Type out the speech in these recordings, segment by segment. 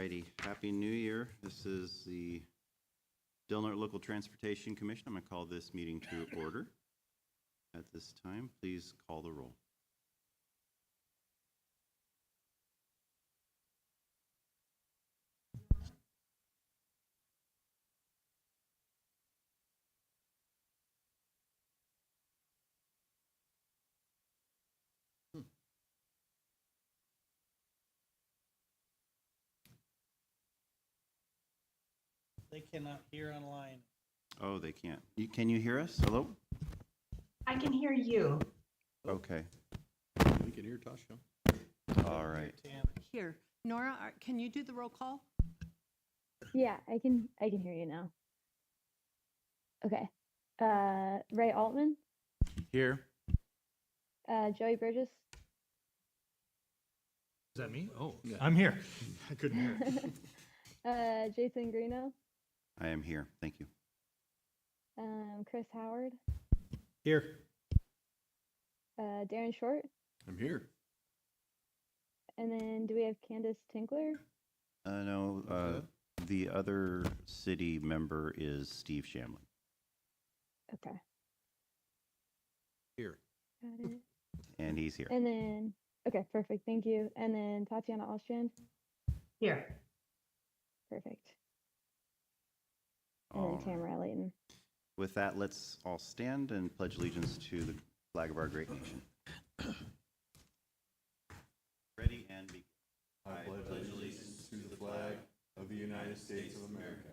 righty. Happy New Year. This is the Del Norte Local Transportation Commission. I'm going to call this meeting to order. At this time, please call the roll. They cannot hear online. Oh, they can't. Can you hear us? Hello? I can hear you. Okay. We can hear Tasha. All right. Here, Nora, can you do the roll call? Yeah, I can hear you now. Okay. Ray Altman, Here. Joey Burgess, Is that me? Oh, yeah. I'm here. I couldn't hear it. Jason Greeno, I am here. Thank you. Chris Howard, Here. Darren Short, I'm here. and then do we have Candace Tinkler? No, the other city member is Steve Shamlin. Okay, Here. got it. And he's here. And then, okay, perfect, thank you. And then Tatiana Ostrand, Here. perfect. And All then right. Tamara Layton. With that, let's all stand and pledge allegiance to the flag of our great nation. Ready and begin. I pledge allegiance to the flag of the United States of America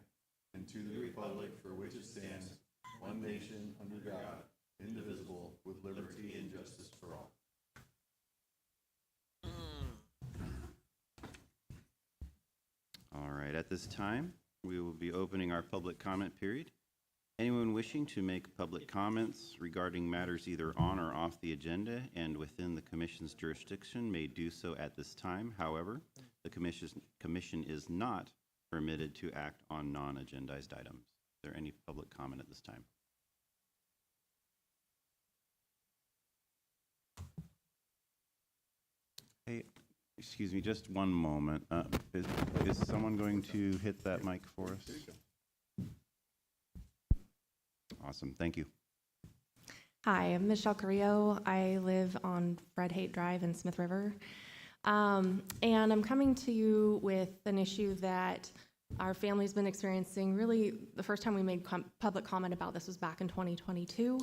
and to the republic for which it stands, one nation under God, indivisible, with liberty and justice for all. All right, at this time, we will be opening our public comment period. Anyone wishing to make public comments regarding matters either on or off the agenda and within the Commission's jurisdiction may do so at this time. However, the Commission is not permitted to act on non-agendized items. Is there any public comment at this time? Hey, excuse me, just one moment. Is someone going to hit that mic for us? Awesome, thank you. Hi, I'm Michelle Carrillo. I live on Fred Haight Drive in Smith River. And I'm coming to you with an issue that our family's been experiencing. Really, the first time we made public comment about this was back in 2022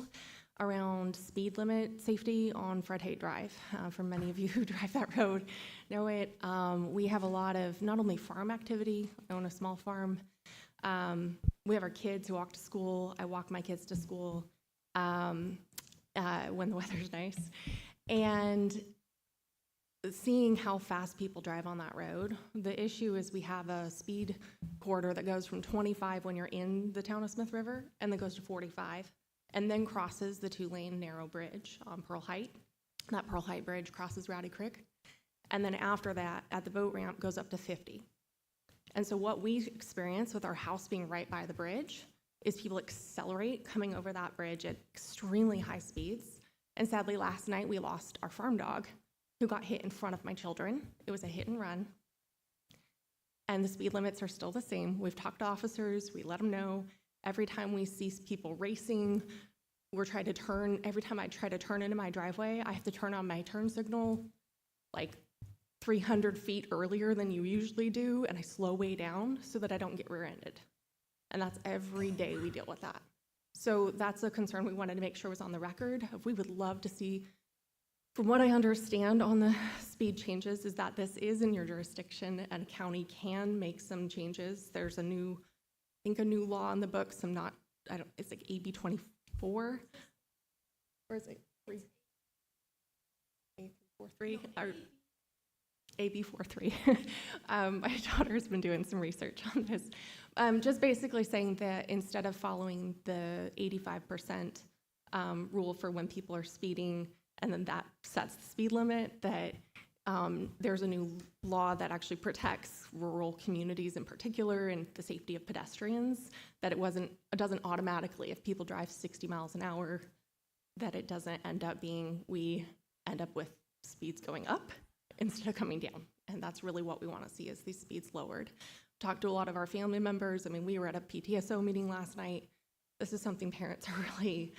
around speed limit safety on Fred Haight Drive. For many of you who drive that road know it. We have a lot of not only farm activity, I own a small farm. We have our kids who walk to school. I walk my kids to school when the weather's nice. And seeing how fast people drive on that road, the issue is we have a speed corridor that goes from 25 when you're in the town of Smith River and then goes to 45 and then crosses the 2-lane narrow bridge on Pearl Height. That Pearl Height bridge crosses Rowdy Creek. And then after that, at the boat ramp, goes up to 50. And so what we experience with our house being right by the bridge is people accelerate coming over that bridge at extremely high speeds. And sadly, last night we lost our farm dog who got hit in front of my children. It was a hit and run. And the speed limits are still the same. We've talked to officers, we let them know. Every time we see people racing, we're trying to turn. Every time I try to turn into my driveway, I have to turn on my turn signal like 300 feet earlier than you usually do, and I slow way down so that I don't get rear-ended. And that's every day we deal with that. So that's a concern we wanted to make sure was on the record. We would love to see, from what I understand on the speed changes, is that this is in your jurisdiction and a county can make some changes. There's a new, I think a new law in the books. It's like AB 24, or is it 43? AB 43. My daughter's been doing some research on this. Just basically saying that instead of following the 85% rule for when people are speeding, and then that sets the speed limit, that there's a new law that actually protects rural communities in particular and the safety of pedestrians, that it doesn't automatically, if people drive 60 miles an hour, that it doesn't end up being, we end up with speeds going up instead of coming down. And that's really what we want to see, is these speeds lowered. Talked to a lot of our family members. I mean, we were at a PTSO meeting last night. This is something parents are really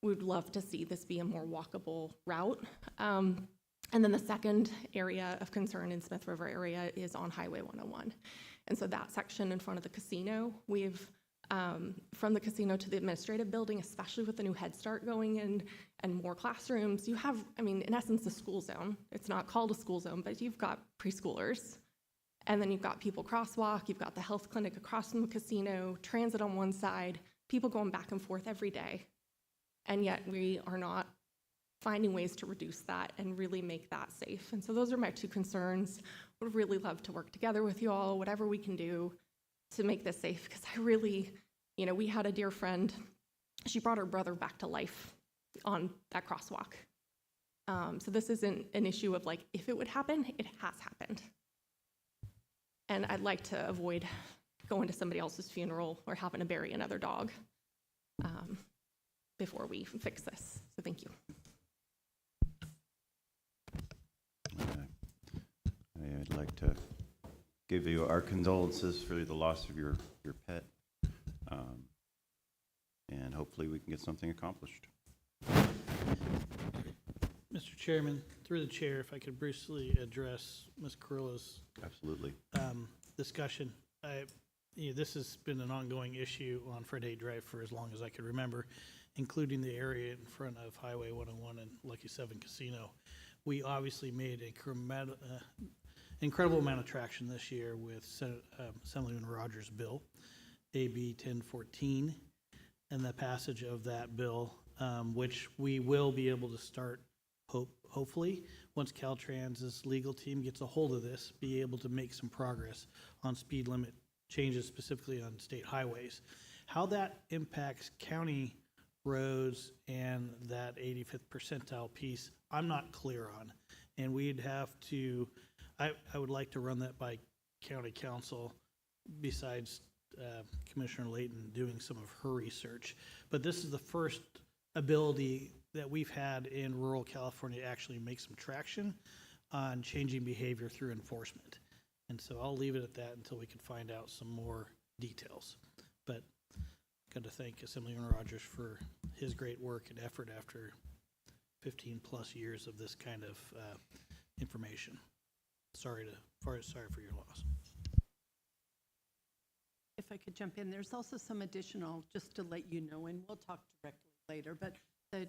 would love to see this be a more walkable route. And then the second area of concern in Smith River area is on Highway 101. And so that section in front of the casino, we've, from the casino to the administrative building, especially with the new Head Start going in and more classrooms, you have, I mean, in essence, a school zone. It's not called a school zone, but you've got preschoolers. And then you've got people crosswalk, you've got the health clinic across from the casino, transit on one side, people going back and forth every day. And yet we are not finding ways to reduce that and really make that safe. And so those are my two concerns. Would really love to work together with you all, whatever we can do to make this safe, because I really, you know, we had a dear friend, she brought her brother back to life on that crosswalk. So this isn't an issue of like, if it would happen, it has happened. And I'd like to avoid going to somebody else's funeral or having to bury another dog before we fix this. So thank you. I'd like to give you our condolences for the loss of your pet. And hopefully we can get something accomplished. Mr. Chairman, through the chair, if I could briefly address Ms. Carrillo's Absolutely. discussion. This has been an ongoing issue on Fred Hay Drive for as long as I can remember, including the area in front of Highway 101 and Lucky 7 Casino. We obviously made an incredible amount of traction this year with Assemblyman Rogers' bill, AB 1014, and the passage of that bill, which we will be able to start, hopefully, once Caltrans's legal team gets a hold of this, be able to make some progress on speed limit changes, specifically on state highways. How that impacts county roads and that 85th percentile piece, I'm not clear on. And we'd have to, I would like to run that by county council besides Commissioner Layton doing some of her research. But this is the first ability that we've had in rural California to actually make some traction on changing behavior through enforcement. And so I'll leave it at that until we can find out some more details. But got to thank Assemblyman Rogers for his great work and effort after 15 plus years of this kind of information. Sorry for your loss. If I could jump in, there's also some additional, just to let you know, and we'll talk directly later, but the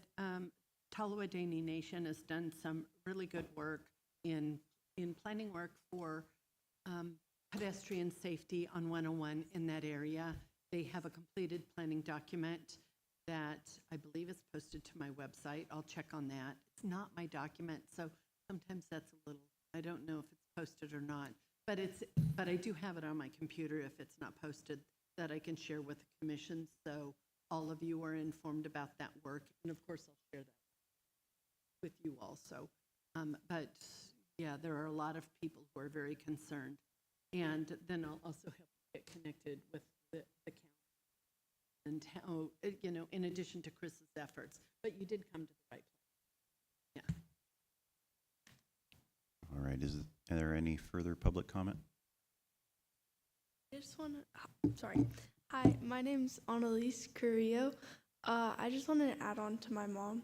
Tallawahdaney Nation has done some really good work in planning work for pedestrian safety on 101 in that area. They have a completed planning document that I believe is posted to my website. I'll check on that. It's not my document, so sometimes that's a little, I don't know if it's posted or not, but I do have it on my computer if it's not posted that I can share with the commission, so all of you are informed about that work, and of course I'll share that with you also. But yeah, there are a lot of people who are very concerned, and then I'll also help get connected with the county and how, you know, in addition to Chris's efforts, but you did come to the right place. Yeah. All right. Are there any further public comment? I just want to, sorry. Hi, my name's Annalise Carrillo. I just wanted to add on to my mom.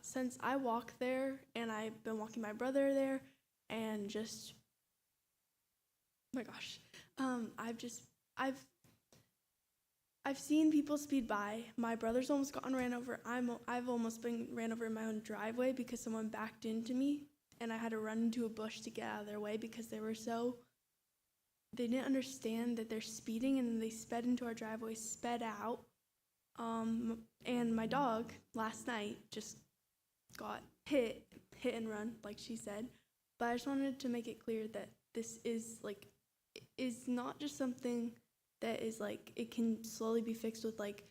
Since I walk there and I've been walking my brother there and just, oh my gosh, I've seen people speed by. My brother's almost gotten ran over. I've almost been ran over in my own driveway because someone backed into me and I had to run into a bush to get out of their way because they didn't understand that they're speeding, and they sped into our driveway, sped out. And my dog last night just got hit and run, like she said. But I just wanted to make it clear that this is not just something that is like, it can slowly be fixed with like,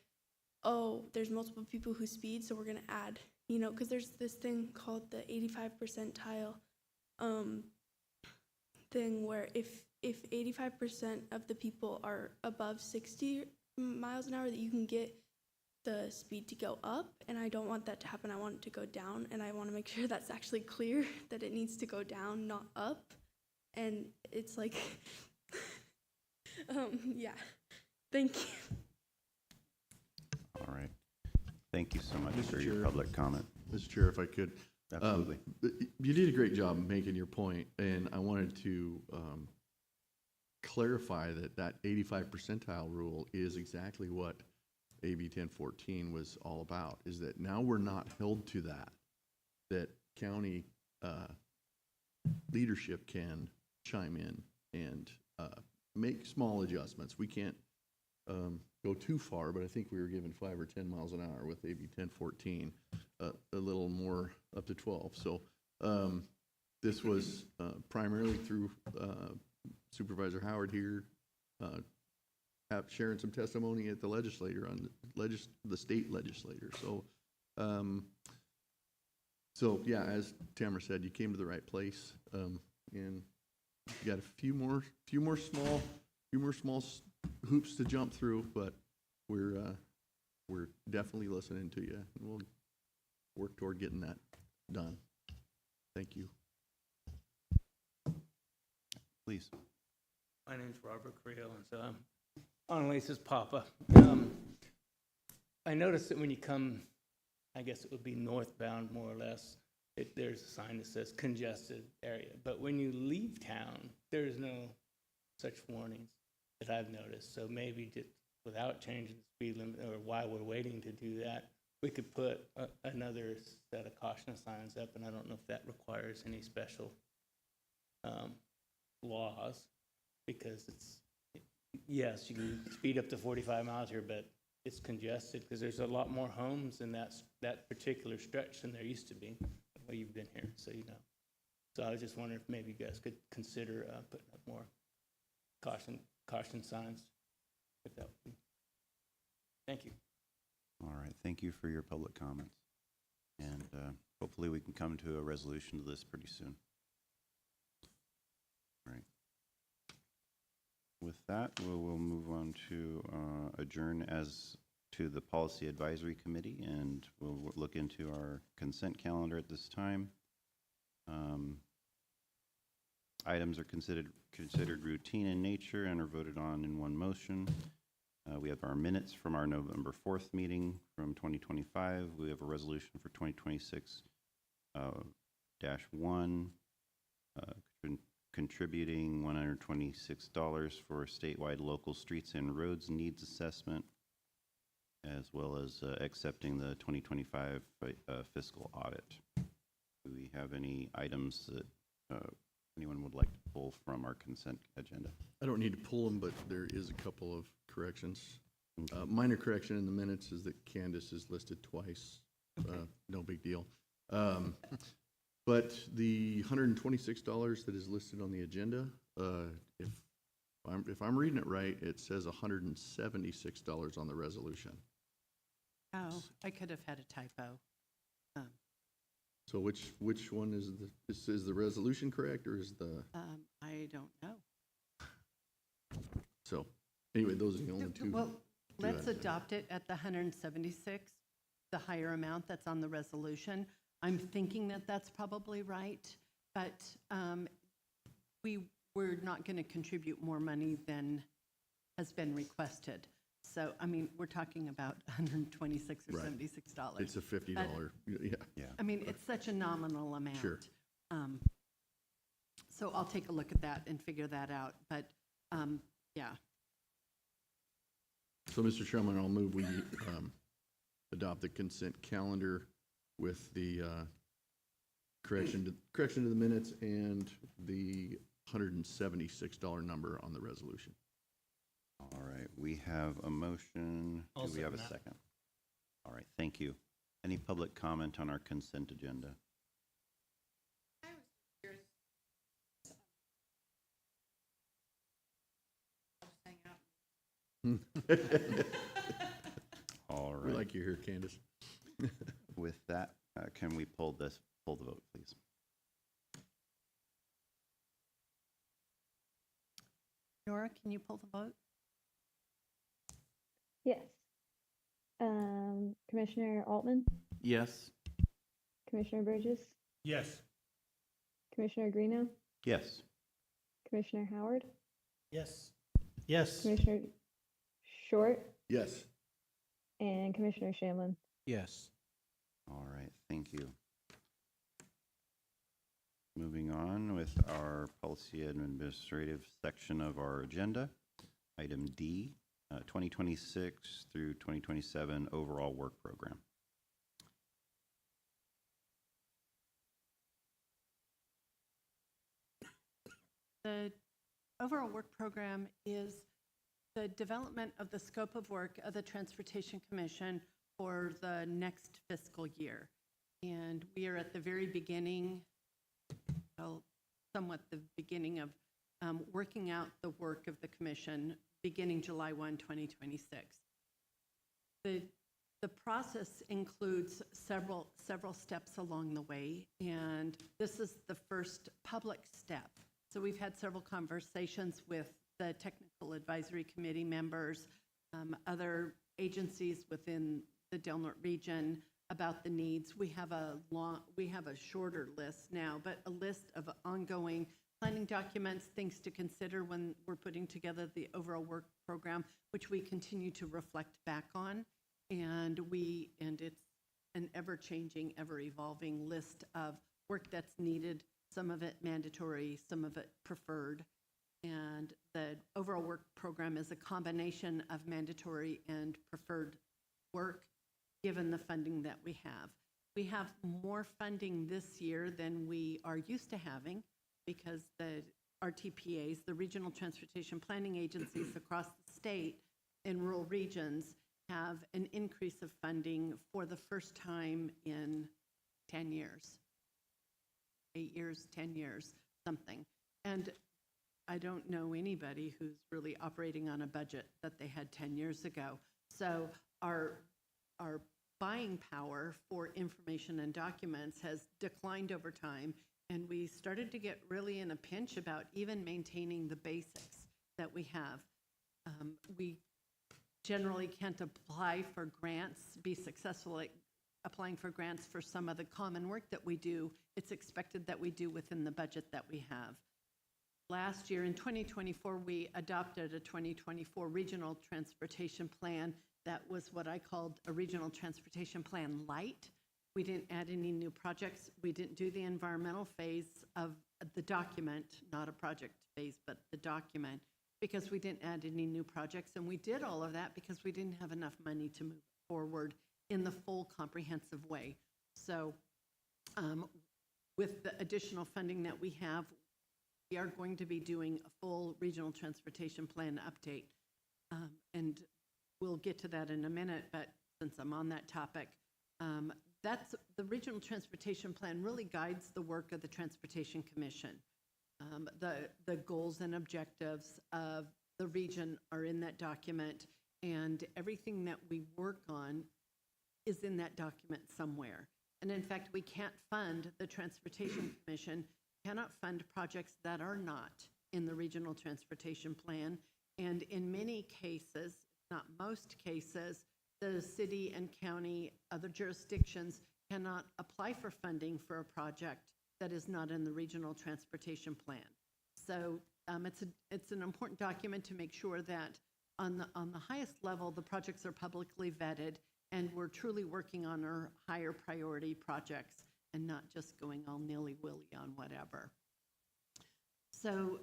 oh, there's multiple people who speed, so we're gonna add, you know, because there's this thing called the 85 percentile thing where if 85% of the people are above 60 miles an hour, that you can get the speed to go up, and I don't want that to happen. I want it to go down, and I want to make sure that's actually clear that it needs to go down, not up. And it's like, yeah. Thank you. All right. Thank you so much Mr. for your Chair. public comment. Mr. Chair, if I could. Absolutely. You did a great job making your point, and I wanted to clarify that 85 percentile rule is exactly what AB 1014 was all about, is that now we're not held to that county leadership can chime in and make small adjustments. We can't go too far, but I think we were given 5 or 10 miles an hour with AB 1014, a little more up to 12. So this was primarily through Supervisor Howard here sharing some testimony at the legislator on the state legislator. So yeah, as Tamara said, you came to the right place, and you got a few more small hoops to jump through, but we're definitely listening to you, and we'll work toward getting that done. Thank you. Please. My name's Robert Creel, and so I'm on Lisa's papa. I noticed that when you come, I guess it would be northbound more or less, there's a sign that says congested area. But when you leave town, there's no such warnings that I've noticed. So maybe just without changing the speed limit, or while we're waiting to do that, we could put another set of caution signs up, and I don't know if that requires any special laws, because it's, yes, you can speed up to 45 miles here, but it's congested because there's a lot more homes in that particular stretch than there used to be. Well, you've been here, so you know. So I was just wondering if maybe you guys could consider putting up more caution signs. If that would be. Thank you. All right. Thank you for your public comments. And hopefully we can come to a resolution to this pretty soon. All right. With that, we'll move on to adjourn as to the Policy Advisory Committee, and we'll look into our consent calendar at this time. Items are considered routine in nature and are voted on in one motion. We have our minutes from our November 4th meeting from 2025. We have a resolution for 2026-1, contributing $126 for statewide local streets and roads needs assessment, as well as accepting the 2025 fiscal audit. Do we have any items that anyone would like to pull from our consent agenda? I don't need to pull them, but there is a couple of corrections. Minor correction in the minutes is that Candace is listed twice. No big deal. But the $126 that is listed on the agenda, if I'm reading it right, it says $176 on the resolution. Oh, I could have had a typo. So which one is the resolution correct, or is the? I don't know. So anyway, those are the only two. Well, let's items. adopt it at the 176, the higher amount that's on the resolution. I'm thinking that that's probably right, but we're not going to contribute more money than has been requested. So, I mean, we're talking about $126 or Right. $76. It's a $50. Yeah. I mean, it's such a nominal amount. Sure. So I'll take a look at that and figure that out, but yeah. So, Mr. Chairman, I'll move we adopt the consent calendar with the correction to the minutes and the $176 number on the resolution. All right, we have a motion. I'll Do we have a second that. second? All right, thank you. Any public comment on our consent agenda? All We right. like you here, Candace. With that, can we pull the vote, please? Nora, can you pull the vote? Yes. Commissioner Altman, Yes. Commissioner Burgess, Yes. Commissioner Greeno, Yes. Commissioner Howard, Yes. Yes. Commissioner Short, Yes. and Commissioner Shamlin. Yes. All right, thank you. Moving on with our policy and administrative section of our agenda. Item D, 2026 through 2027 overall work program. The overall work program is the development of the scope of work of the Transportation Commission for the next fiscal year. And we are at the very beginning, well, somewhat the beginning of working out the work of the commission beginning July 1, 2026. The process includes several steps along the way, and this is the first public step. So we've had several conversations with the Technical Advisory Committee members, other agencies within the Del Norte region about the needs. We have a shorter list now, but a list of ongoing planning documents, things to consider when we're putting together the overall work program, which we continue to reflect back on. And it's an ever-changing, ever-evolving list of work that's needed, some of it mandatory, some of it preferred. And the overall work program is a combination of mandatory and preferred work, given the funding that we have. We have more funding this year than we are used to having because the RTPAs, the Regional Transportation Planning Agencies across the state in rural regions, have an increase of funding for the first time in 10 years. 8 years, 10 years, something. And I don't know anybody who's really operating on a budget that they had 10 years ago. So our buying power for information and documents has declined over time, and we started to get really in a pinch about even maintaining the basics that we have. We generally can't apply for grants, be successful at applying for grants for some of the common work that we do. It's expected that we do within the budget that we have. Last year, in 2024, we adopted a 2024 Regional Transportation Plan that was what I called a Regional Transportation Plan Light. We didn't add any new projects. We didn't do the environmental phase of the document, not a project phase, but the document, because we didn't add any new projects. And we did all of that because we didn't have enough money to move forward in the full comprehensive way. So with the additional funding that we have, we are going to be doing a full regional transportation plan update. And we'll get to that in a minute, but since I'm on that topic, that's the regional transportation plan really guides the work of the Transportation Commission. The goals and objectives of the region are in that document, and everything that we work on is in that document somewhere. And in fact, we can't fund, the Transportation Commission cannot fund projects that are not in the regional transportation plan. And in many cases, not most cases, the city and county, other jurisdictions cannot apply for funding for a project that is not in the regional transportation plan. So it's an important document to make sure that on the highest level, the projects are publicly vetted and we're truly working on our higher priority projects and not just going all nilly-willy on whatever. So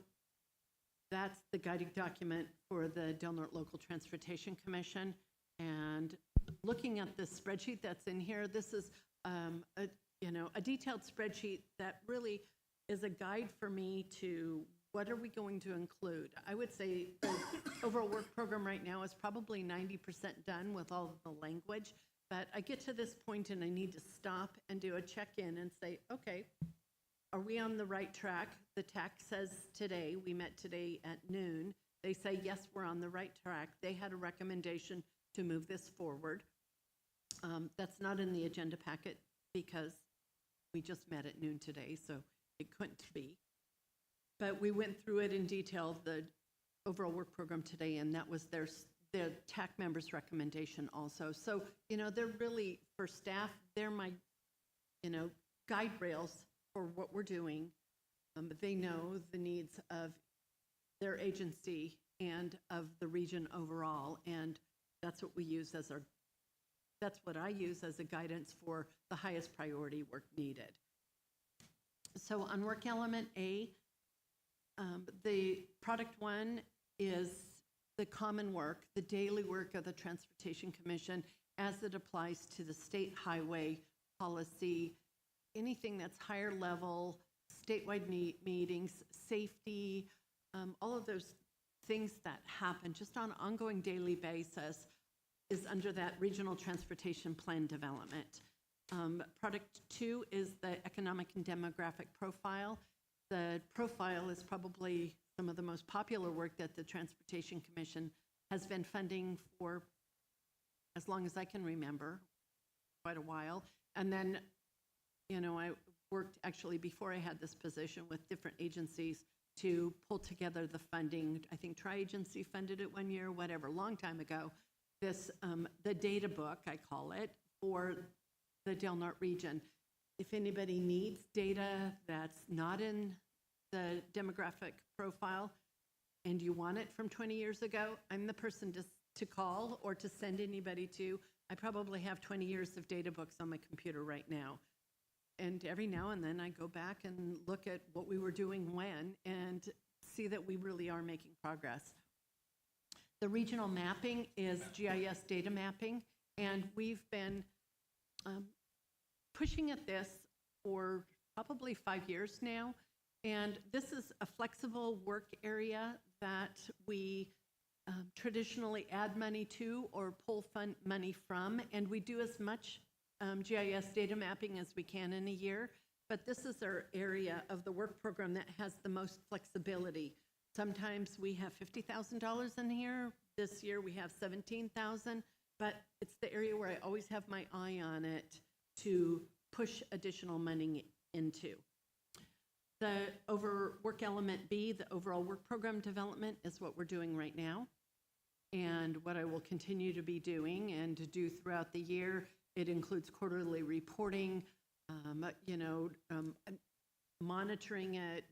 that's the guiding document for the Del Norte Local Transportation Commission. And looking at this spreadsheet that's in here, this is a detailed spreadsheet that really is a guide for me to what are we going to include. I would say the overall work program right now is probably 90% done with all of the language, but I get to this point and I need to stop and do a check-in and say, okay, are we on the right track? The TAC says today, we met today at noon, they say, yes, we're on the right track. They had a recommendation to move this forward. That's not in the agenda packet because we just met at noon today, so it couldn't be. But we went through it in detail, the overall work program today, and that was the TAC members' recommendation also. So, they're really, for staff, they're my, guide rails for what we're doing. They know the needs of their agency and of the region overall, and that's what we use as that's what I use as a guidance for the highest priority work needed. So on work element A, the product one is the common work, the daily work of the Transportation Commission as it applies to the state highway policy, anything that's higher level, statewide meetings, safety, all of those things that happen just on an ongoing daily basis is under that regional transportation plan development. Product two is the economic and demographic profile. The profile is probably some of the most popular work that the Transportation Commission has been funding for as long as I can remember, quite a while. And then, I worked actually before I had this position with different agencies to pull together the funding. I think Tri-Agency funded it one year, whatever, a long time ago. This, the data book, I call it, for the Del Norte region. If anybody needs data that's not in the demographic profile and you want it from 20 years ago, I'm the person to call or to send anybody to. I probably have 20 years of data books on my computer right now. And every now and then I go back and look at what we were doing when and see that we really are making progress. The regional mapping is GIS data mapping, and we've been pushing at this for probably 5 years now. And this is a flexible work area that we traditionally add money to or pull money from, and we do as much GIS data mapping as we can in a year. But this is our area of the work program that has the most flexibility. Sometimes we have $50,000 in here. This year we have $17,000, but it's the area where I always have my eye on it to push additional money into. The work element B, the overall work program development, is what we're doing right now, and what I will continue to be doing and to do throughout the year. It includes quarterly reporting, monitoring it,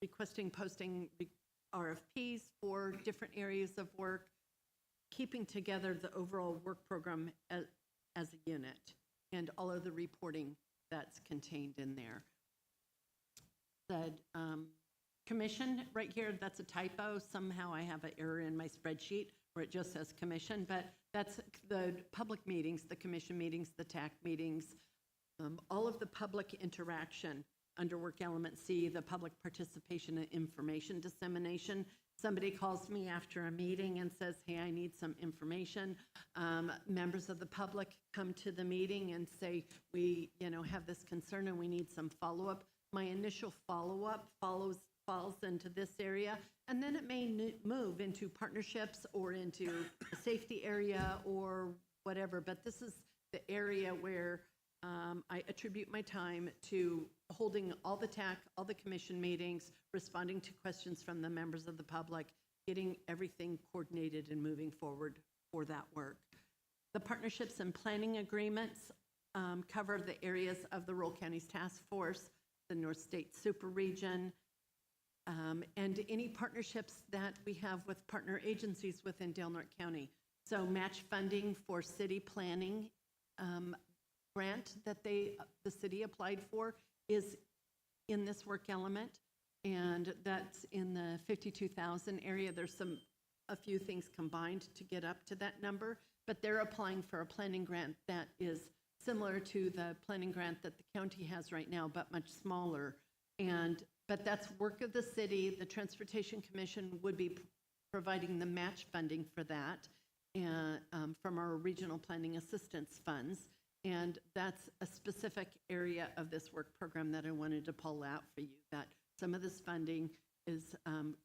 requesting, posting RFPs for different areas of work, keeping together the overall work program as a unit, and all of the reporting that's contained in there. The commission right here, that's a typo. Somehow I have an error in my spreadsheet where it just says commission, but that's the public meetings, the commission meetings, the TAC meetings, all of the public interaction under work element C, the public participation and information dissemination. Somebody calls me after a meeting and says, hey, I need some information. Members of the public come to the meeting and say, we have this concern and we need some follow-up. My initial follow-up falls into this area, and then it may move into partnerships or into a safety area or whatever, but this is the area where I attribute my time to holding all the TAC, all the commission meetings, responding to questions from the members of the public, getting everything coordinated and moving forward for that work. The partnerships and planning agreements cover the areas of the Rural Counties Task Force, the North State Super Region, and any partnerships that we have with partner agencies within Del Norte County. So match funding for city planning grant that the city applied for is in this work element, and that's in the 52,000 area. There's a few things combined to get up to that number, but they're applying for a planning grant that is similar to the planning grant that the county has right now, but much smaller. But that's work of the city. The Transportation Commission would be providing the match funding for that and from our regional planning assistance funds. And that's a specific area of this work program that I wanted to pull out for you, that some of this funding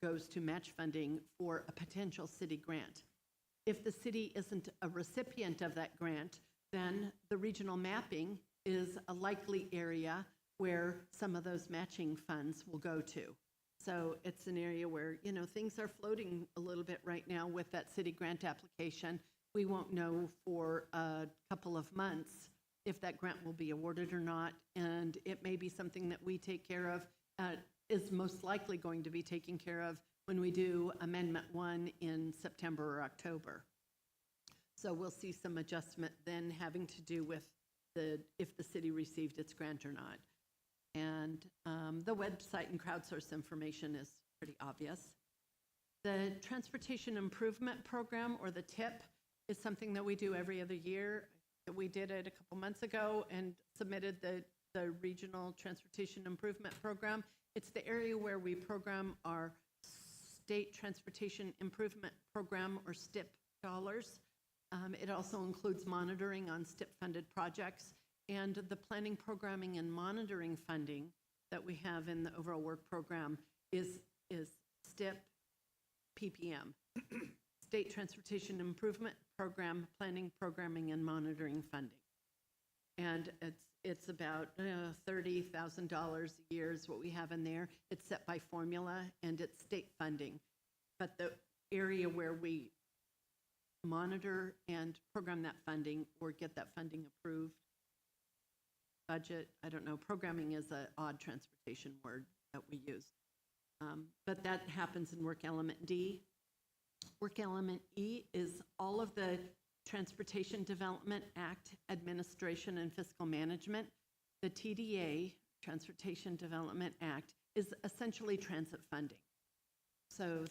goes to match funding for a potential city grant. If the city isn't a recipient of that grant, then the regional mapping is a likely area where some of those matching funds will go to. So it's an area where, you know, things are floating a little bit right now with that city grant application. We won't know for a couple of months if that grant will be awarded or not, and it may be something that we take care of, is most likely going to be taken care of when we do Amendment 1 in September or October. So we'll see some adjustment then having to do with if the city received its grant or not. And the website and crowdsource information is pretty obvious. The Transportation Improvement Program, or the TIP, is something that we do every other year. We did it a couple months ago and submitted the Regional Transportation Improvement Program. It's the area where we program our State Transportation Improvement Program, or STIP, dollars. It also includes monitoring on STIP-funded projects, and the planning, programming, and monitoring funding that we have in the overall work program is STIP PPM, State Transportation Improvement Program, planning, programming, and monitoring funding. And it's about $30,000 a year is what we have in there. It's set by formula, and it's state funding. But the area where we monitor and program that funding or get that funding approved, budget, I don't know, programming is an odd transportation word that we use. But that happens in Work Element D. Work Element E is all of the Transportation Development Act administration and fiscal management. The TDA, Transportation Development Act, is essentially transit funding. So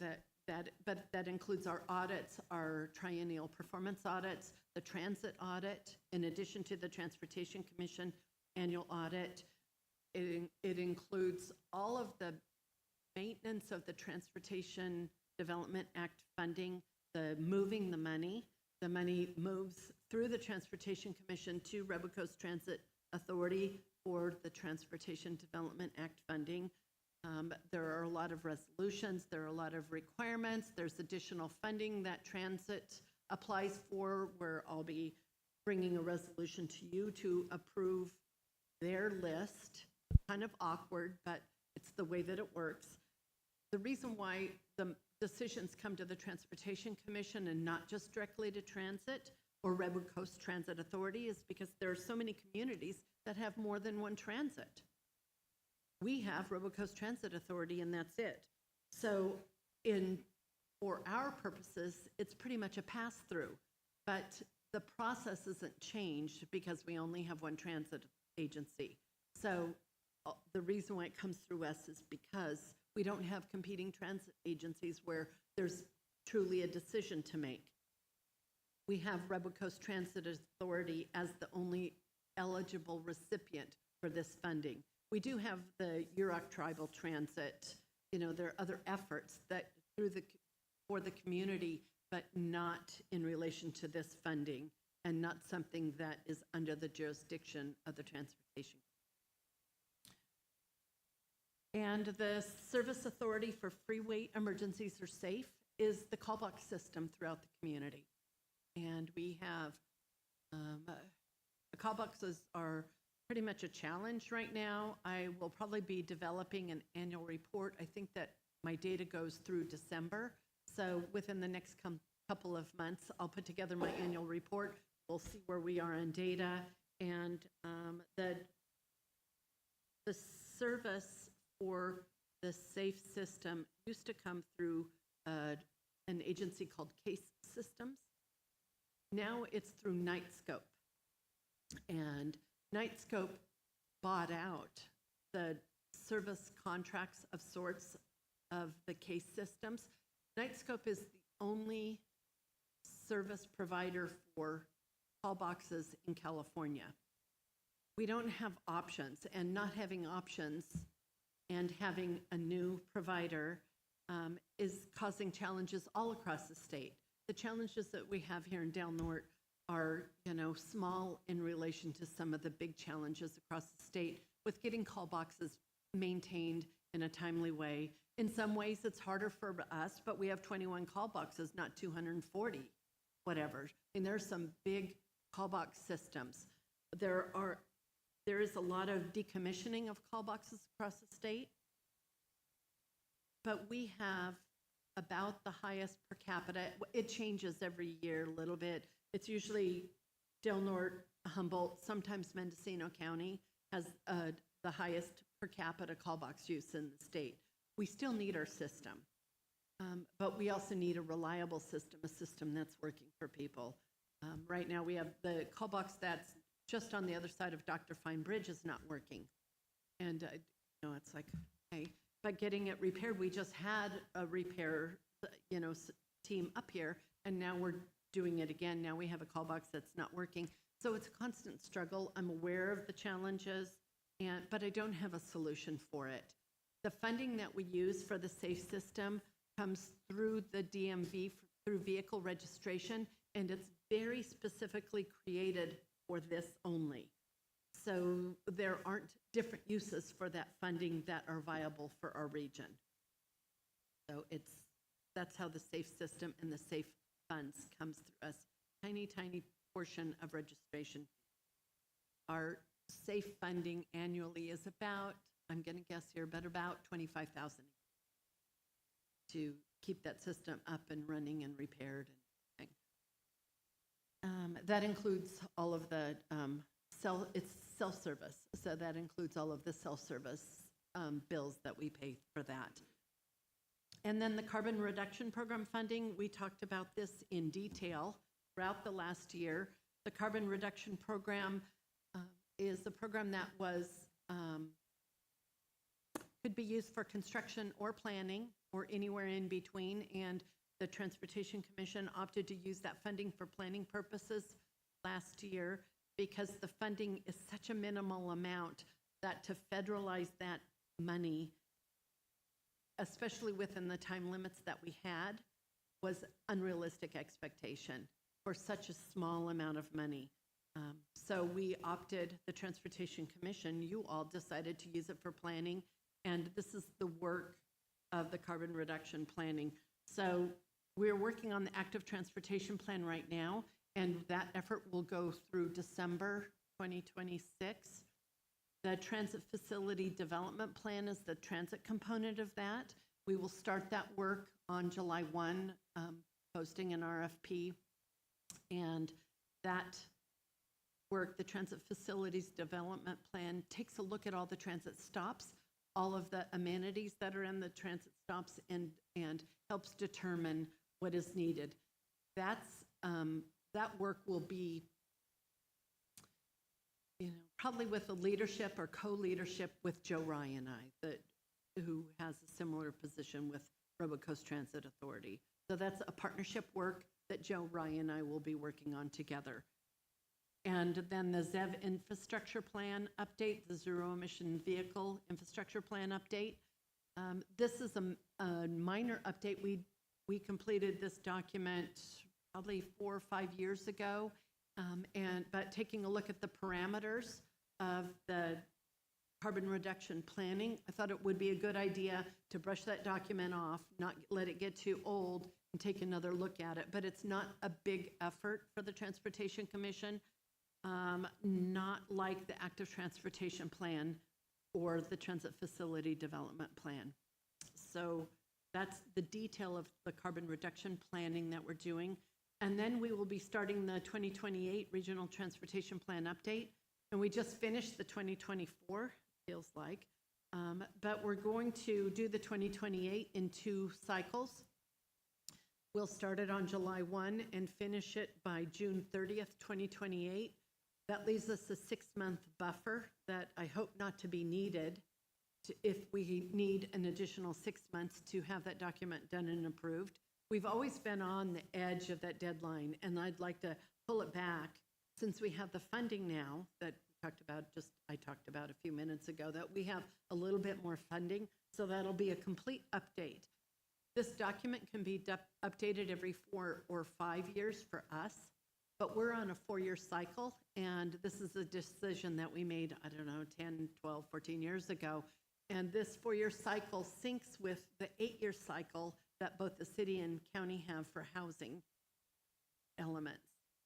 that includes our audits, our triennial performance audits, the transit audit, in addition to the Transportation Commission annual audit. It includes all of the maintenance of the Transportation Development Act funding, the moving the money. The money moves through the Transportation Commission to Rebel Coast Transit Authority for the Transportation Development Act funding. There are a lot of resolutions, there are a lot of requirements, there's additional funding that transit applies for, where I'll be bringing a resolution to you to approve their list. Kind of awkward, but it's the way that it works. The reason why the decisions come to the Transportation Commission and not just directly to transit or Rebel Coast Transit Authority is because there are so many communities that have more than one transit. We have Rebel Coast Transit Authority, and that's it. So for our purposes, it's pretty much a pass-through, but the process isn't changed because we only have one transit agency. So the reason why it comes through us is because we don't have competing transit agencies where there's truly a decision to make. We have Rebel Coast Transit Authority as the only eligible recipient for this funding. We do have the Yurok Tribal Transit. You know, there are other efforts that for the community, but not in relation to this funding, and not something that is under the jurisdiction of the Transportation. And the Service Authority for Freeway Emergencies or SAFE is the call box system throughout the community. And we have, the call boxes are pretty much a challenge right now. I will probably be developing an annual report. I think that my data goes through December. So within the next couple of months, I'll put together my annual report. We'll see where we are on data. And the service for the SAFE system used to come through an agency called Case Systems. Now it's through Nightscope. And Nightscope bought out the service contracts of sorts of the Case Systems. Nightscope is the only service provider for call boxes in California. We don't have options, and not having options and having a new provider is causing challenges all across the state. The challenges that we have here in Del Norte are, you know, small in relation to some of the big challenges across the state with getting call boxes maintained in a timely way. In some ways, it's harder for us, but we have 21 call boxes, not 240, whatever. And there's some big call box systems. There is a lot of decommissioning of call boxes across the state. but we have about the highest per capita. It changes every year a little bit. It's usually Del Norte, Humboldt, sometimes Mendocino County has the highest per capita call box use in the state. We still need our system, but we also need a reliable system, a system that's working for people. Right now, we have the call box that's just on the other side of Dr. Fine Bridge is not working. And, it's like, okay, but getting it repaired, we just had a repair, team up here, and now we're doing it again. Now we have a call box that's not working. So it's a constant struggle. I'm aware of the challenges, but I don't have a solution for it. The funding that we use for the SAFE system comes through the DMV, through vehicle registration, and it's very specifically created for this only. So there aren't different uses for that funding that are viable for our region. So that's how the SAFE system and the SAFE funds comes through us. Tiny, tiny portion of registration. Our SAFE funding annually is about, I'm going to guess here, but about $25,000 to keep that system up and running and repaired. That includes all of the it's self-service, so that includes all of the self-service bills that we pay for that. And then the carbon reduction program funding, we talked about this in detail throughout the last year. The carbon reduction program is a program that could be used for construction or planning or anywhere in between, and the Transportation Commission opted to use that funding for planning purposes last year because the funding is such a minimal amount that to federalize that money, especially within the time limits that we had, was unrealistic expectation for such a small amount of money. So we opted, the Transportation Commission, you all decided to use it for planning, and this is the work of the carbon reduction planning. So we're working on the active transportation plan right now, and that effort will go through December 2026. The transit facility development plan is the transit component of that. We will start that work on July 1, posting an RFP, and that work, the transit facilities development plan, takes a look at all the transit stops, all of the amenities that are in the transit stops, and helps determine what is needed. That work will be, probably with the leadership or co-leadership with Joe Rye and I, who has a similar position with Robocoast Transit Authority. So that's a partnership work that Joe Rye and I will be working on together. And then the ZEV infrastructure plan update, the zero emission vehicle infrastructure plan update. This is a minor update. We completed this document probably 4 or 5 years ago, but taking a look at the parameters of the carbon reduction planning, I thought it would be a good idea to brush that document off, not let it get too old, and take another look at it. But it's not a big effort for the Transportation Commission, not like the active transportation plan or the transit facility development plan. So that's the detail of the carbon reduction planning that we're doing. And then we will be starting the 2028 Regional Transportation Plan update. And we just finished the 2024, feels like. But we're going to do the 2028 in 2 cycles. We'll start it on July 1 and finish it by June 30th, 2028. That leaves us a 6-month buffer that I hope not to be needed if we need an additional 6 months to have that document done and approved. We've always been on the edge of that deadline, and I'd like to pull it back since we have the funding now that I talked about a few minutes ago, that we have a little bit more funding, so that'll be a complete update. This document can be updated every 4 or 5 years for us, but we're on a 4-year cycle, and this is a decision that we made, 10, 12, 14 years ago. And this 4-year cycle syncs with the 8-year cycle that both the city and county have for housing elements.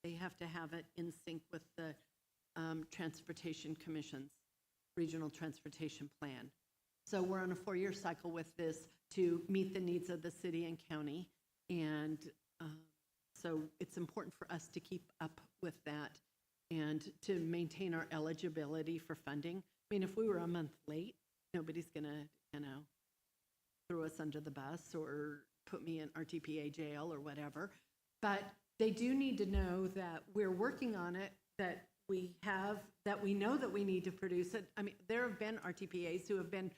They have to have it in sync with the Transportation Commission's Regional Transportation Plan. So we're on a 4-year cycle with this to meet the needs of the city and county. And so it's important for us to keep up with that and to maintain our eligibility for funding. I mean, if we were a month late, nobody's going to, throw us under the bus or put me in RTPA jail or whatever. But they do need to know that we're working on it, that we know that we need to produce it. I mean, there have been RTPAs who have been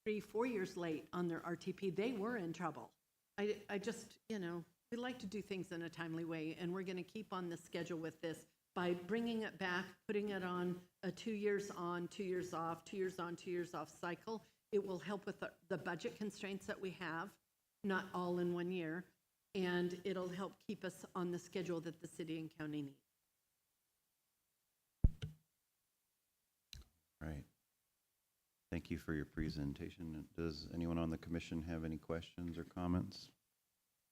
3-4 years late on their RTP. They were in trouble. I just, we like to do things in a timely way, and we're going to keep on the schedule with this by bringing it back, putting it on a 2 years on, 2 years off, 2 years on, 2 years off cycle. It will help with the budget constraints that we have, not all in 1 year, and it'll help keep us on the schedule that the city and county need. Right. Thank you for your presentation. Does anyone on the commission have any questions or comments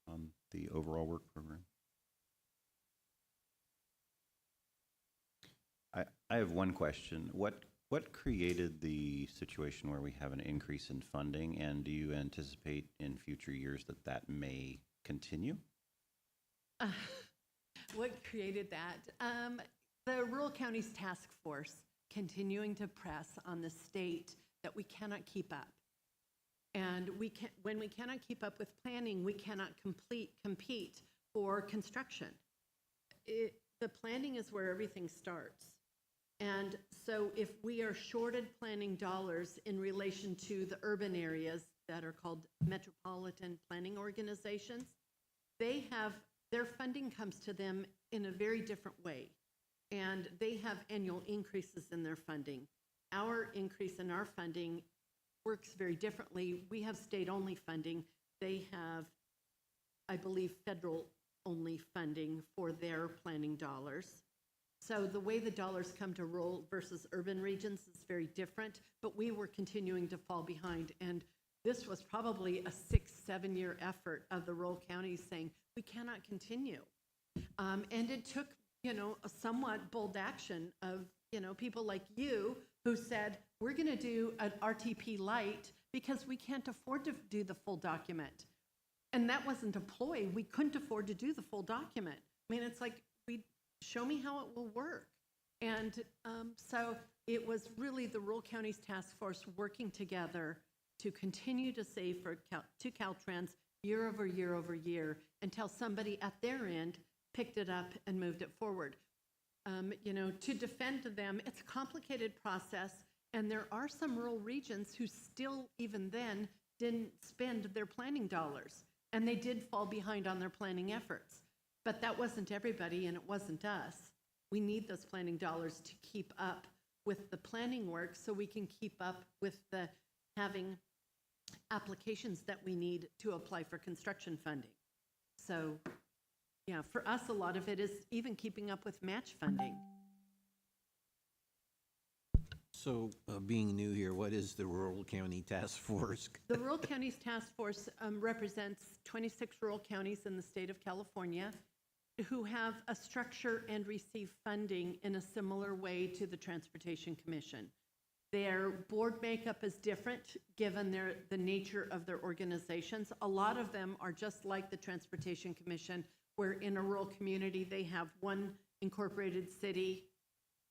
on the overall work program? I have one question. What created the situation where we have an increase in funding, and do you anticipate in future years that may continue? What created that? The Rural Counties Task Force continuing to press on the state that we cannot keep up. And when we cannot keep up with planning, we cannot compete for construction. The planning is where everything starts. And so if we are shorted planning dollars in relation to the urban areas that are called metropolitan planning organizations, their funding comes to them in a very different way. And they have annual increases in their funding. Our increase in our funding works very differently. We have state-only funding. They have, I believe, federal-only funding for their planning dollars. So the way the dollars come to rural versus urban regions is very different, but we were continuing to fall behind. And this was probably a 6-7 year effort of the rural counties saying, we cannot continue. And it took, a somewhat bold action of, people like you who said, we're going to do an RTP light because we can't afford to do the full document. And that wasn't a ploy. We couldn't afford to do the full document. I mean, it's like, show me how it will work. And so it was really the Rural Counties Task Force working together to continue to save to Caltrans year over year over year until somebody at their end picked it up and moved it forward. To defend them, it's a complicated process, and there are some rural regions who still, even then, didn't spend their planning dollars, and they did fall behind on their planning efforts. But that wasn't everybody, and it wasn't us. We need those planning dollars to keep up with the planning work so we can keep up with having applications that we need to apply for construction funding. So, yeah, for us, a lot of it is even keeping up with match funding. So, being new here, what is the Rural County Task Force? The Rural Counties Task Force represents 26 rural counties in the state of California who have a structure and receive funding in a similar way to the Transportation Commission. Their board makeup is different given the nature of their organizations. A lot of them are just like the Transportation Commission, where in a rural community they have one incorporated city,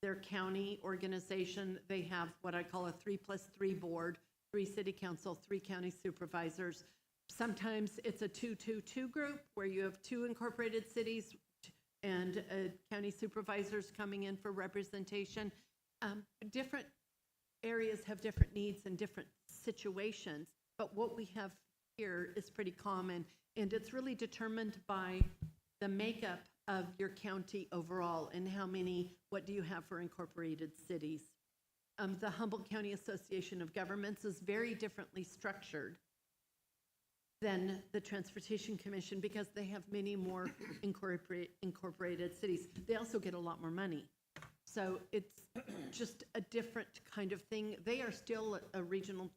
their county organization. They have what I call a 3+3 board, 3 city council, 3 county supervisors. Sometimes it's a 2-2-2 group where you have 2 incorporated cities and county supervisors coming in for representation. Different areas have different needs and different situations, but what we have here is pretty common, and it's really determined by the makeup of your county overall and what do you have for incorporated cities. The Humboldt County Association of Governments is very differently structured than the Transportation Commission because they have many more incorporated cities. They also get a lot more money. So it's just a different kind of thing. They are still a regional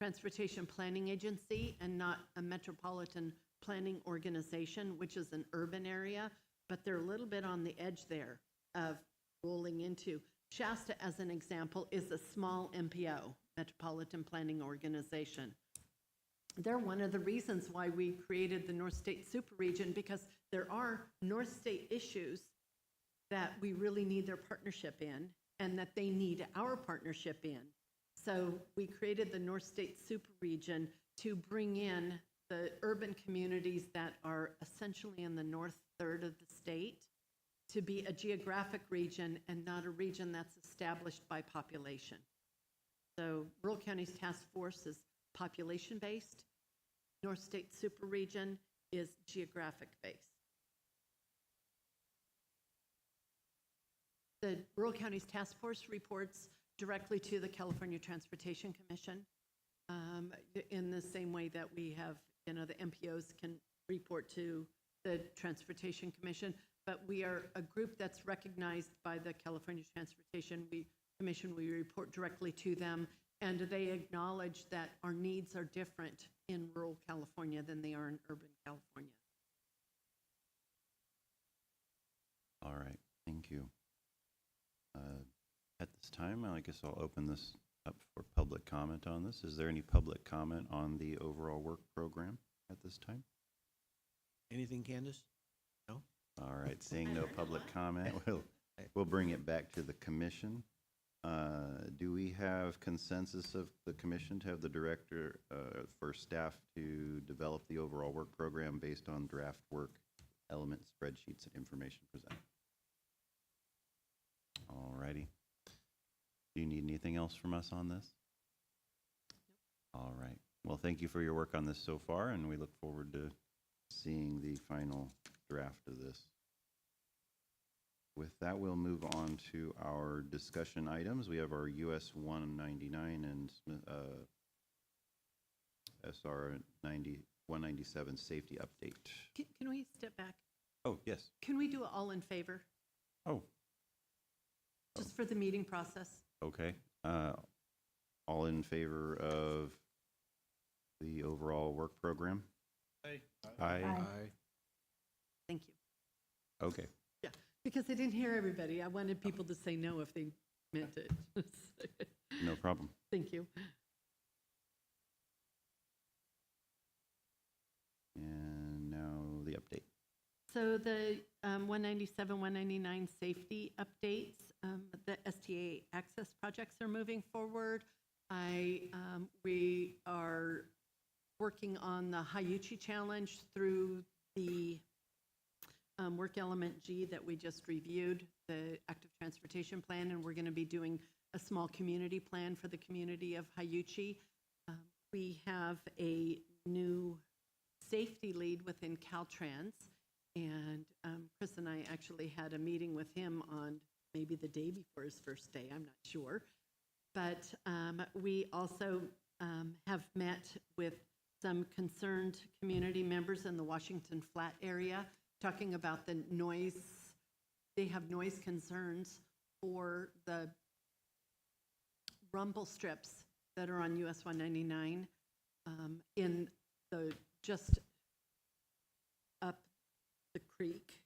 transportation planning agency and not a metropolitan planning organization, which is an urban area, but they're a little bit on the edge there of rolling into. Shasta, as an example, is a small MPO, Metropolitan Planning Organization. They're one of the reasons why we created the North State Super Region, because there are North State issues that we really need their partnership in and that they need our partnership in. So we created the North State Super Region to bring in the urban communities that are essentially in the north third of the state to be a geographic region and not a region that's established by population. So Rural Counties Task Force is population-based. North State Super Region is geographic-based. The Rural Counties Task Force reports directly to the California Transportation Commission in the same way that we have, the MPOs can report to the Transportation Commission, but we are a group that's recognized by the California Transportation Commission. We report directly to them, and they acknowledge that our needs are different in rural California than they are in urban California. All right, thank you. At this time, I guess I'll open this up for public comment on this. Is there any public comment on the overall work program at this time? Anything, Candace? No? All right, seeing no public comment, we'll bring it back to the commission. Do we have consensus of the commission to have the director for staff to develop the overall work program based on draft work elements, spreadsheets, and information presented? All righty. Do you need anything else from us on this? All right. Well, thank you for your work on this so far, and we look forward to seeing the final draft of this. With that, we'll move on to our discussion items. We have our US 199 and SR 197 safety update. Can we step back? Oh, yes. Can we do it all in favor? Oh. Just for the meeting process? Okay. All in favor of the overall work program? Aye. Aye. Aye. Thank you. Okay. Yeah, because I didn't hear everybody. I wanted people to say no if they meant it. No problem. Thank you. And now the update. So the 197, 199 safety updates, the STA access projects are moving forward. We are working on the Hayuchi Challenge through the work element G that we just reviewed, the active transportation plan, and we're going to be doing a small community plan for the community of Hayuchi. We have a new safety lead within Caltrans, and Chris and I actually had a meeting with him on maybe the day before his first day, I'm not sure. But we also have met with some concerned community members in the Washington Flat area, talking about the noise. They have noise concerns for the rumble strips that are on US 199 in the just up the creek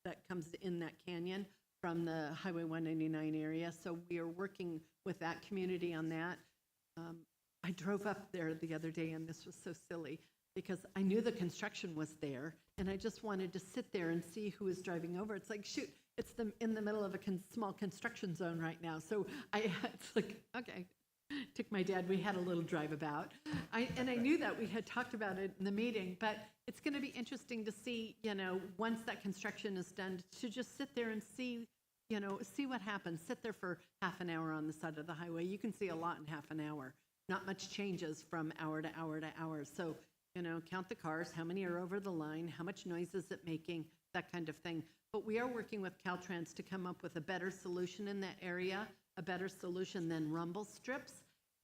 that comes in that canyon from the Highway 199 area. So we are working with that community on that. I drove up there the other day, and this was so silly because I knew the construction was there, and I just wanted to sit there and see who was driving over. It's like, shoot, it's in the middle of a small construction zone right now. So it's like, okay. Took my dad, we had a little drive about. And I knew that we had talked about it in the meeting, but it's going to be interesting to see, once that construction is done, to just sit there and see, see what happens. Sit there for half an hour on the side of the highway. You can see a lot in half an hour. Not much changes from hour to hour to hour. So, count the cars, how many are over the line, how much noise is it making, that kind of thing. But we are working with Caltrans to come up with a better solution in that area, a better solution than rumble strips.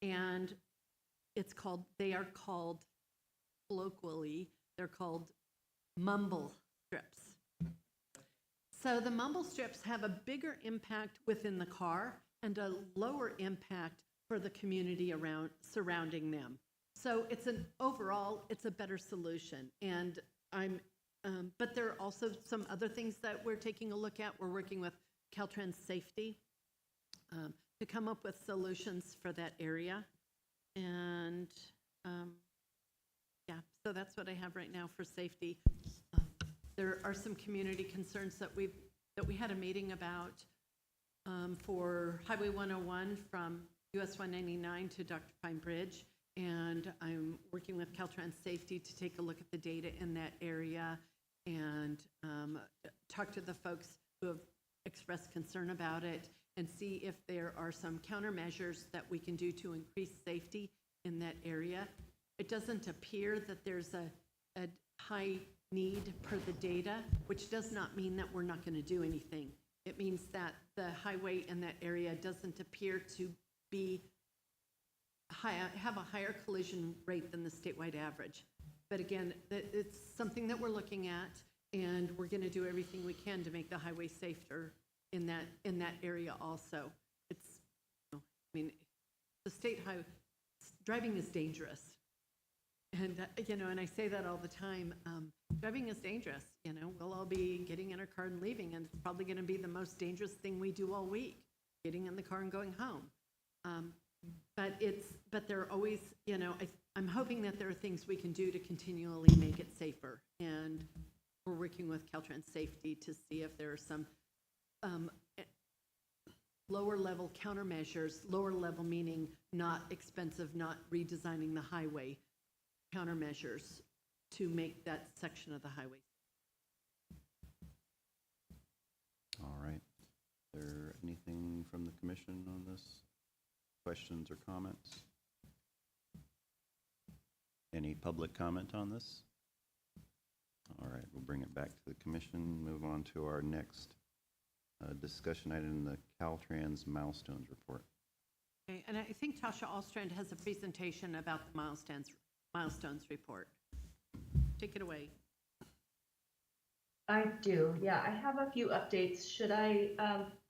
And they are called, colloquially, they're called mumble strips. So the mumble strips have a bigger impact within the car and a lower impact for the community surrounding them. So overall, it's a better solution. And but there are also some other things that we're taking a look at. We're working with Caltrans Safety to come up with solutions for that area. And yeah, so that's what I have right now for safety. There are some community concerns that we had a meeting about for Highway 101 from US 199 to Dr. Pine Bridge. And I'm working with Caltrans Safety to take a look at the data in that area and talk to the folks who have expressed concern about it and see if there are some countermeasures that we can do to increase safety in that area. It doesn't appear that there's a high need per the data, which does not mean that we're not going to do anything. It means that the highway in that area doesn't appear to be have a higher collision rate than the statewide average. But again, it's something that we're looking at, and we're going to do everything we can to make the highway safer in that area also. It's, I mean, the state highway, driving is dangerous. And, and I say that all the time, driving is dangerous. We'll all be getting in our car and leaving, and it's probably going to be the most dangerous thing we do all week, getting in the car and going home. But there are always, I'm hoping that there are things we can do to continually make it safer. And we're working with Caltrans Safety to see if there are some lower level countermeasures, lower level meaning not expensive, not redesigning the highway, countermeasures to make that section of the highway. All right. Is there anything from the commission on this? Questions or comments? Any public comment on this? All right, we'll bring it back to the commission. Move on to our next discussion item, the Caltrans milestones report. Okay, and I think Tasha Alstrand has a presentation about the milestones report. Take it away. I do. Yeah, I have a few updates. Should I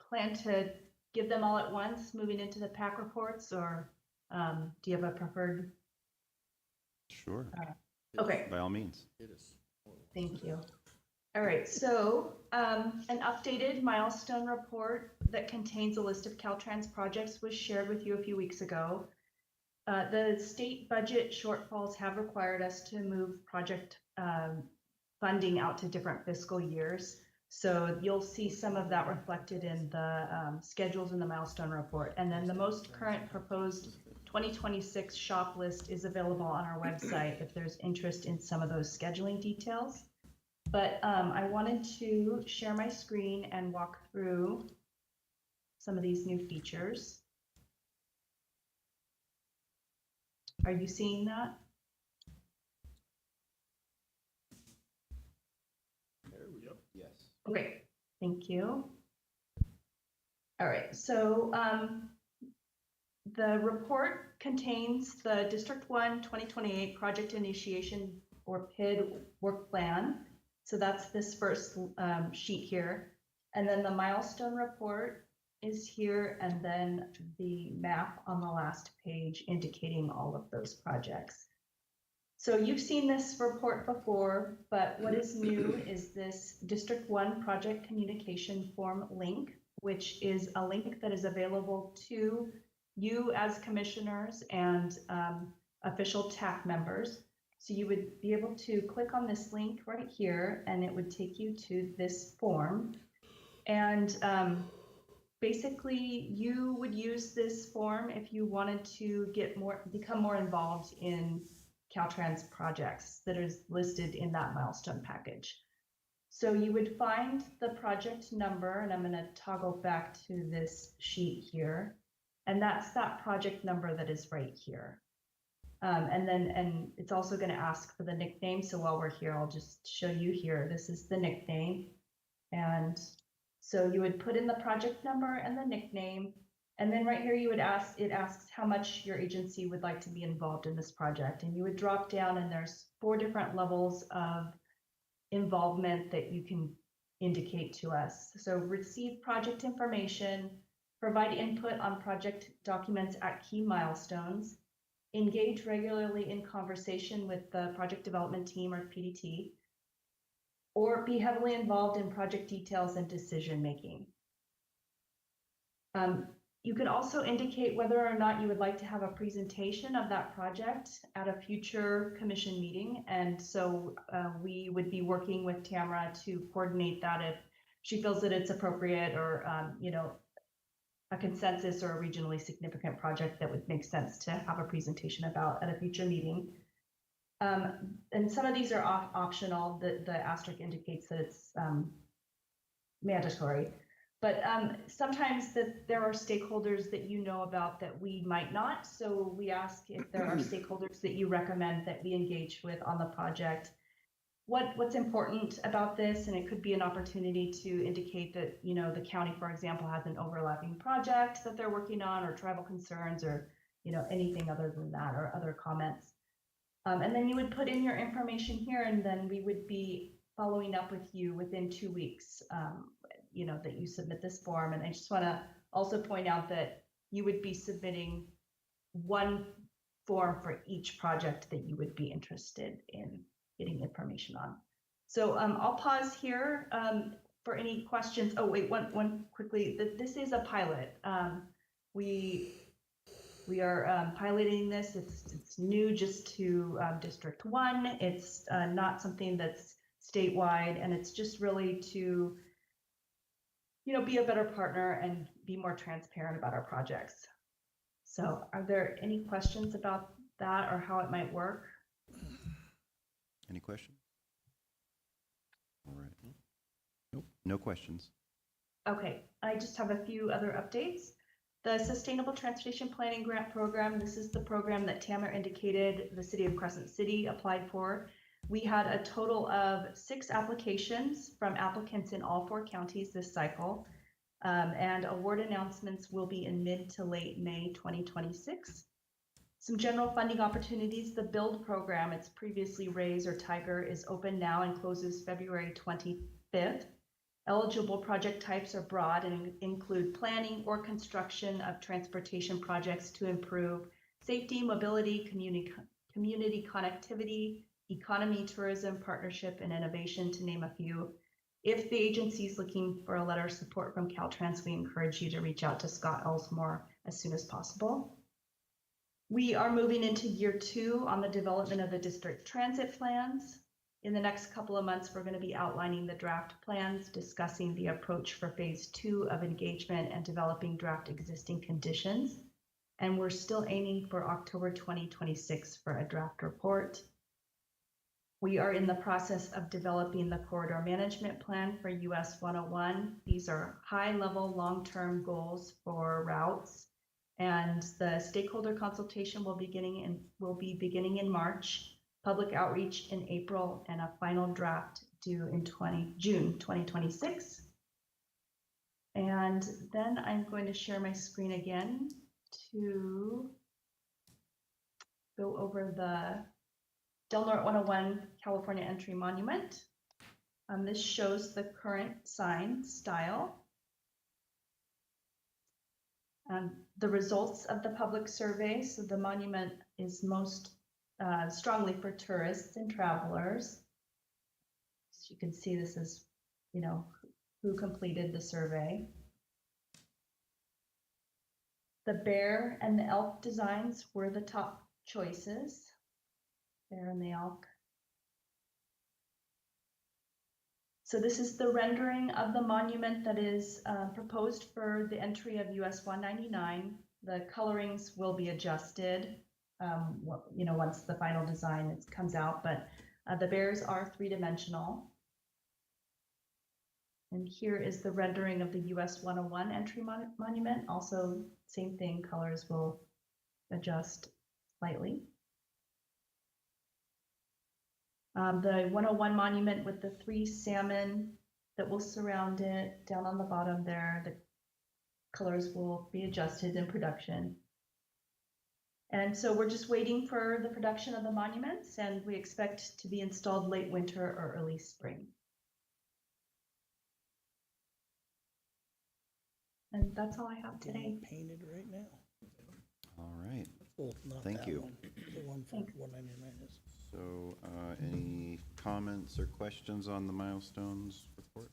plan to give them all at once, moving into the PAC reports, or do you have a preferred? Sure. Okay. By all means. Thank you. All right, so an updated milestone report that contains a list of Caltrans projects was shared with you a few weeks ago. The state budget shortfalls have required us to move project funding out to different fiscal years. So you'll see some of that reflected in the schedules in the milestone report. And then the most current proposed 2026 shop list is available on our website if there's interest in some of those scheduling details. But I wanted to share my screen and walk through some of these new features. Are you seeing that? Yes. Okay, thank you. All right, so the report contains the District 1 2028 Project Initiation or PID work plan. So that's this first sheet here. And then the milestone report is here, and then the map on the last page indicating all of those projects. So you've seen this report before, but what is new is this District 1 Project Communication Form link, which is a link that is available to you as commissioners and official TAC members. So you would be able to click on this link right here, and it would take you to this form. And basically, you would use this form if you wanted to become more involved in Caltrans projects that is listed in that milestone package. So you would find the project number, and I'm going to toggle back to this sheet here, and that's that project number that is right here. And it's also going to ask for the nickname. So while we're here, I'll just show you here. This is the nickname. And so you would put in the project number and the nickname. And then right here, it asks how much your agency would like to be involved in this project. And you would drop down, and there's 4 different levels of involvement that you can indicate to us. So receive project information, provide input on project documents at key milestones, engage regularly in conversation with the project development team or PDT, or be heavily involved in project details and decision making. You could also indicate whether or not you would like to have a presentation of that project at a future commission meeting. And so we would be working with Tamara to coordinate that if she feels that it's appropriate or, you know, a consensus or a regionally significant project that would make sense to have a presentation about at a future meeting. And some of these are optional. The asterisk indicates that it's mandatory. But sometimes there are stakeholders that you know about that we might not. So we ask if there are stakeholders that you recommend that we engage with on the project. What's important about this, and it could be an opportunity to indicate that, you know, the county, for example, has an overlapping project that they're working on, or tribal concerns, or, you know, anything other than that, or other comments. And then you would put in your information here, and then we would be following up with you within 2 weeks, you know, that you submit this form. And I just want to also point out that you would be submitting one form for each project that you would be interested in getting information on. So I'll pause here for any questions. Oh, wait, one quickly. This is a pilot. We are piloting this. It's new just to District 1. It's not something that's statewide, and it's just really to, you know, be a better partner and be more transparent about our projects. So are there any questions about that or how it might work? Any questions? All right. Nope, no questions. Okay, I just have a few other updates. The Sustainable Transportation Planning Grant Program, this is the program that Tamara indicated the City of Crescent City applied for. We had a total of 6 applications from applicants in all 4 counties this cycle, and award announcements will be in mid to late May 2026. Some general funding opportunities. The BUILD program, it's previously RAISE or TIGER, is open now and closes February 25th. Eligible project types are broad and include planning or construction of transportation projects to improve safety, mobility, community connectivity, economy, tourism, partnership, and innovation, to name a few. If the agency is looking for a letter of support from Caltrans, we encourage you to reach out to Scott Ellsmore as soon as possible. We are moving into year 2 on the development of the district transit plans. In the next couple of months, we're going to be outlining the draft plans, discussing the approach for phase 2 of engagement, and developing draft existing conditions. And we're still aiming for October 2026 for a draft report. We are in the process of developing the corridor management plan for US 101. These are high-level long-term goals for routes, and the stakeholder consultation will be beginning in March. Public outreach in April, and a final draft due in June 2026. And then I'm going to share my screen again to go over the Del Norte 101 California Entry Monument. This shows the current sign style. The results of the public survey. So the monument is most strongly for tourists and travelers. So you can see this is, you know, who completed the survey. The bear and the elk designs were the top choices. Bear and the elk. So this is the rendering of the monument that is proposed for the entry of US 199. The colorings will be adjusted you know, once the final design comes out, but the bears are 3-dimensional. And here is the rendering of the US 101 entry monument. Also, same thing, colors will adjust slightly. The 101 monument with the 3 salmon that will surround it, down on the bottom there, the colors will be adjusted in production. And so we're just waiting for the production of the monuments, and we expect to be installed late winter or early spring. And that's all I have today. Painted right now. All right. Well, not Thank that you. one. The one from 199 is. So any comments or questions on the milestones report?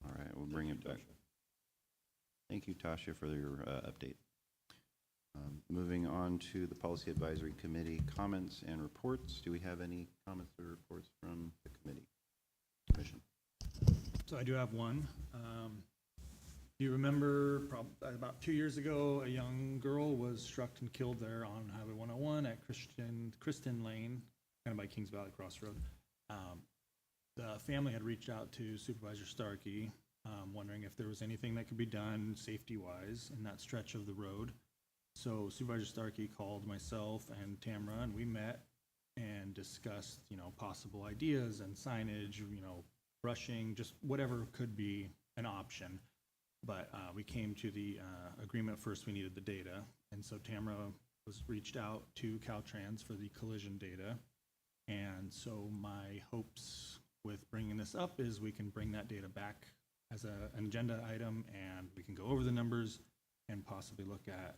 All right, we'll bring it back. Thank you, Tasha, for your update. Moving on to the Policy Advisory Committee comments and reports. Do we have any comments or reports from the commission? So I do have one. Do you remember about 2 years ago, a young girl was struck and killed there on Highway 101 at Kristen Lane, kind of by Kings Valley Crossroad. The family had reached out to Supervisor Starkey, wondering if there was anything that could be done safety-wise in that stretch of the road. So Supervisor Starkey called myself and Tamara, and we met and discussed, possible ideas and signage, brushing, just whatever could be an option. But we came to the agreement first we needed the data. And so Tamara was reached out to Caltrans for the collision data. And so my hopes with bringing this up is we can bring that data back as an agenda item, and we can go over the numbers and possibly look at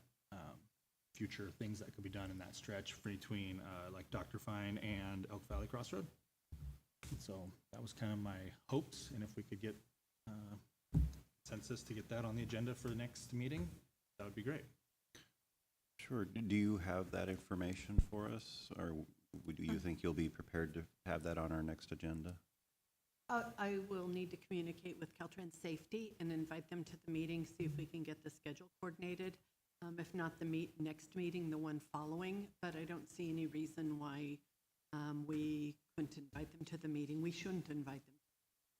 future things that could be done in that stretch between like Dr. Fine and Elk Valley Crossroad. So that was kind of my hopes, and if we could get consensus to get that on the agenda for the next meeting, that would be great. Sure. Do you have that information for us, or do you think you'll be prepared to have that on our next agenda? I will need to communicate with Caltrans Safety and invite them to the meeting, see if we can get the schedule coordinated. If not the next meeting, the one following, but I don't see any reason why we couldn't invite them to the meeting. We shouldn't invite them.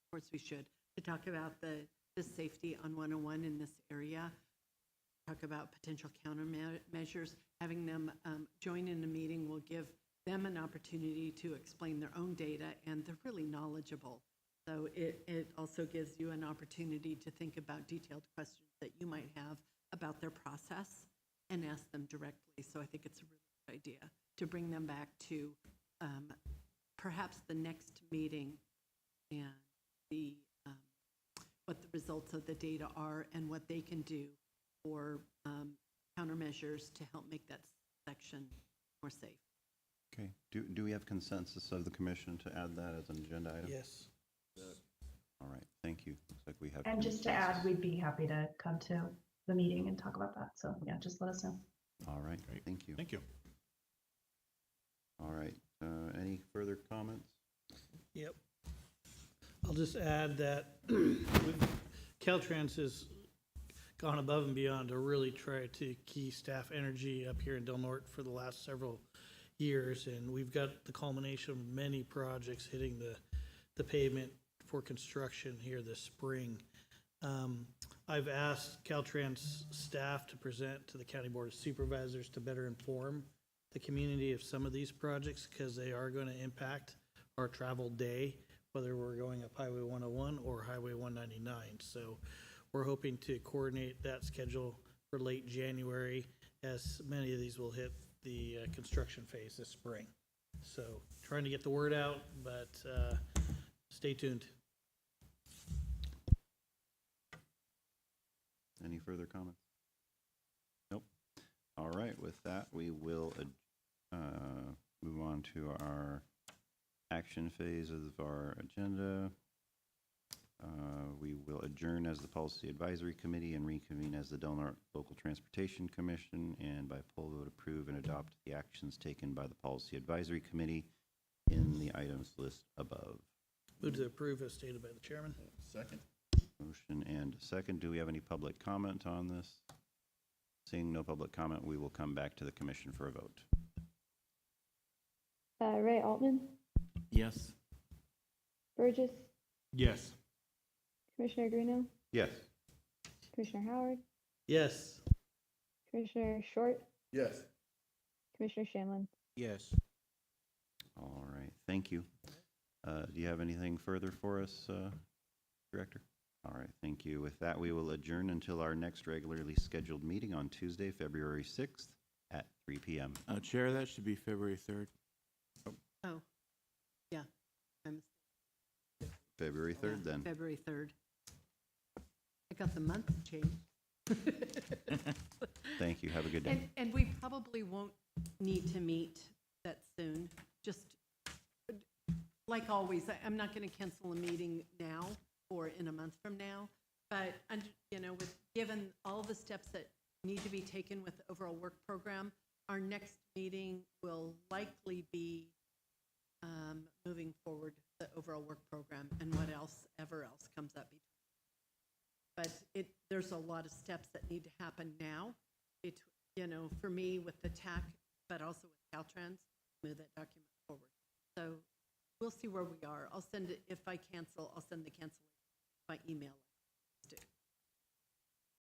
Of course we should, to talk about the safety on 101 in this area, talk about potential countermeasures. Having them join in the meeting will give them an opportunity to explain their own data, and they're really knowledgeable. So it also gives you an opportunity to think about detailed questions that you might have about their process and ask them directly. So I think it's a really good idea to bring them back to perhaps the next meeting and the what the results of the data are and what they can do for countermeasures to help make that section more safe. Okay. Do we have consensus of the commission to add that as an agenda item? Yes. All right. Thank you. Looks like we have. And just to add, we'd be happy to come to the meeting and talk about that. So yeah, just let us know. All right. Great. Thank you. Thank you. All right. Any further comments? Yep. I'll just add that Caltrans has gone above and beyond to really try to key staff energy up here in Del Norte for the last several years, and we've got the culmination of many projects hitting the pavement for construction here this spring. I've asked Caltrans staff to present to the County Board of Supervisors to better inform the community of some of these projects, because they are going to impact our travel day, whether we're going up Highway 101 or Highway 199. So we're hoping to coordinate that schedule for late January, as many of these will hit the construction phase this spring. So trying to get the word out, but stay tuned. Any further comments? Nope. All right. With that, we will move on to our action phase of our agenda. We will adjourn as the Policy Advisory Committee and reconvene as the Del Norte Local Transportation Commission, and by poll vote approve and adopt the actions taken by the Policy Advisory Committee in the items list above. Move to approve as stated by the chairman. Second. Motion and a second. Do we have any public comment on this? Seeing no public comment, we will come back to the commission for a vote. Ray Altman, Yes. Burgess, Yes. Commissioner Greeno, Yes. Commissioner Howard, Yes. Commissioner Short, Yes. Commissioner Shamlin. Yes. All right. Thank you. Do you have anything further for us, Director? All right. Thank you. With that, we will adjourn until our next regularly scheduled meeting on Tuesday, February 6th at 3 p.m. Chair, that should be February 3rd. Oh, yeah. February 3rd then. February 3rd. I got the month changed. Thank you. Have a good day. And we probably won't need to meet that soon. Just like always, I'm not going to cancel a meeting now or in a month from now. But, given all steps that need to be taken with the overall work program. Our next meeting will likely be moving forward the overall work program and what else, ever else comes up. But there's a lot of steps that need to happen now. For me with the TAC, but also with Caltrans, move that document forward. So we'll see where we are. I'll send it, if I cancel, I'll send the cancellation by email.